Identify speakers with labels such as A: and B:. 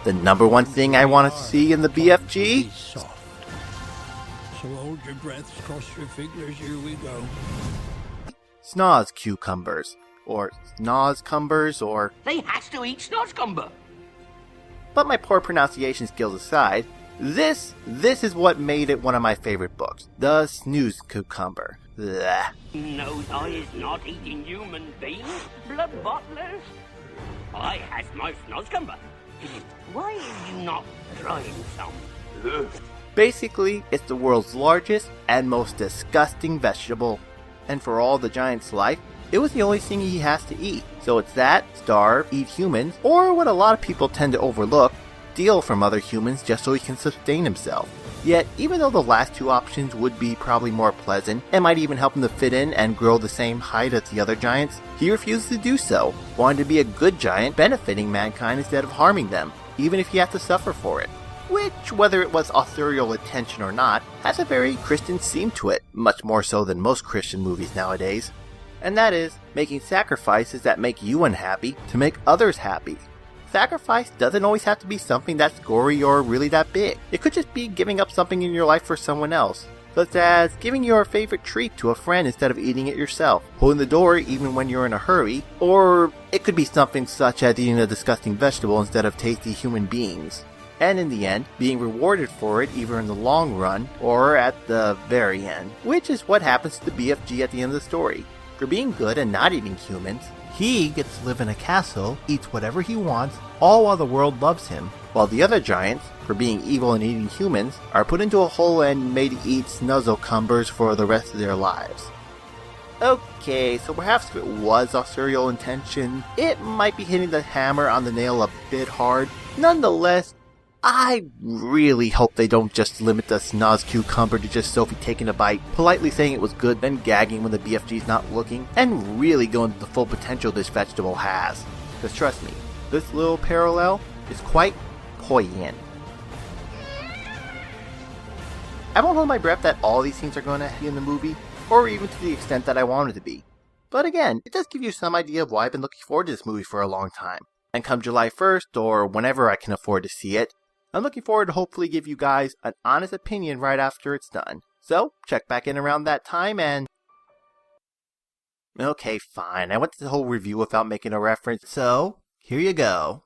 A: the number one thing I want to see in the BFG?
B: Soft. So hold your breaths, cross your fingers, here we go.
A: Snoz cucumbers, or snozcumbers, or...
C: They has to eat snozcumber.
A: But my poor pronunciation skills aside, this is what made it one of my favorite books. The Snooze Cucumber. Blech.
C: No, I is not eating human beings, blood bottlers. I has my snozcumber. Why are you not trying some? Ugh.
A: Basically, it's the world's largest and most disgusting vegetable. And for all the giant's life, it was the only thing he has to eat. So it's that, starve, eat humans, or what a lot of people tend to overlook, steal from other humans just so he can sustain himself. Yet, even though the last two options would be probably more pleasant, and might even help him to fit in and grow the same height as the other giants, he refuses to do so, wanting to be a good giant, benefiting mankind instead of harming them, even if he had to suffer for it. Which, whether it was authorial intention or not, has a very Christian theme to it, much more so than most Christian movies nowadays. And that is, making sacrifices that make you unhappy to make others happy. Sacrifice doesn't always have to be something that's gory or really that big. It could just be giving up something in your life for someone else, such as giving your favorite treat to a friend instead of eating it yourself, holding the door even when you're in a hurry, or it could be something such as eating a disgusting vegetable instead of tasty human beings. And in the end, being rewarded for it either in the long run or at the very end, which is what happens to the BFG at the end of the story. For being good and not eating humans, he gets to live in a castle, eats whatever he wants, all while the world loves him, while the other giants, for being evil and eating humans, are put into a hole and made to eat snuzzlecumbers for the rest of their lives. Okay, so perhaps if it was authorial intention, it might be hitting the hammer on the nail a bit hard. Nonetheless, I really hope they don't just limit the Snoz Cucumber to just Sophie taking a bite, politely saying it was good, then gagging when the BFG's not looking, and really go into the full potential this vegetable has. Because trust me, this little parallel is quite poignant. I won't hold my breath that all these scenes are going to be in the movie, or even to the extent that I wanted to be. But again, it does give you some idea of why I've been looking forward to this movie for a long time. And come July 1st, or whenever I can afford to see it, I'm looking forward to hopefully give you guys an honest opinion right after it's done. So, check back in around that time and... Okay, fine. I went through the whole review without making a reference, so here you go.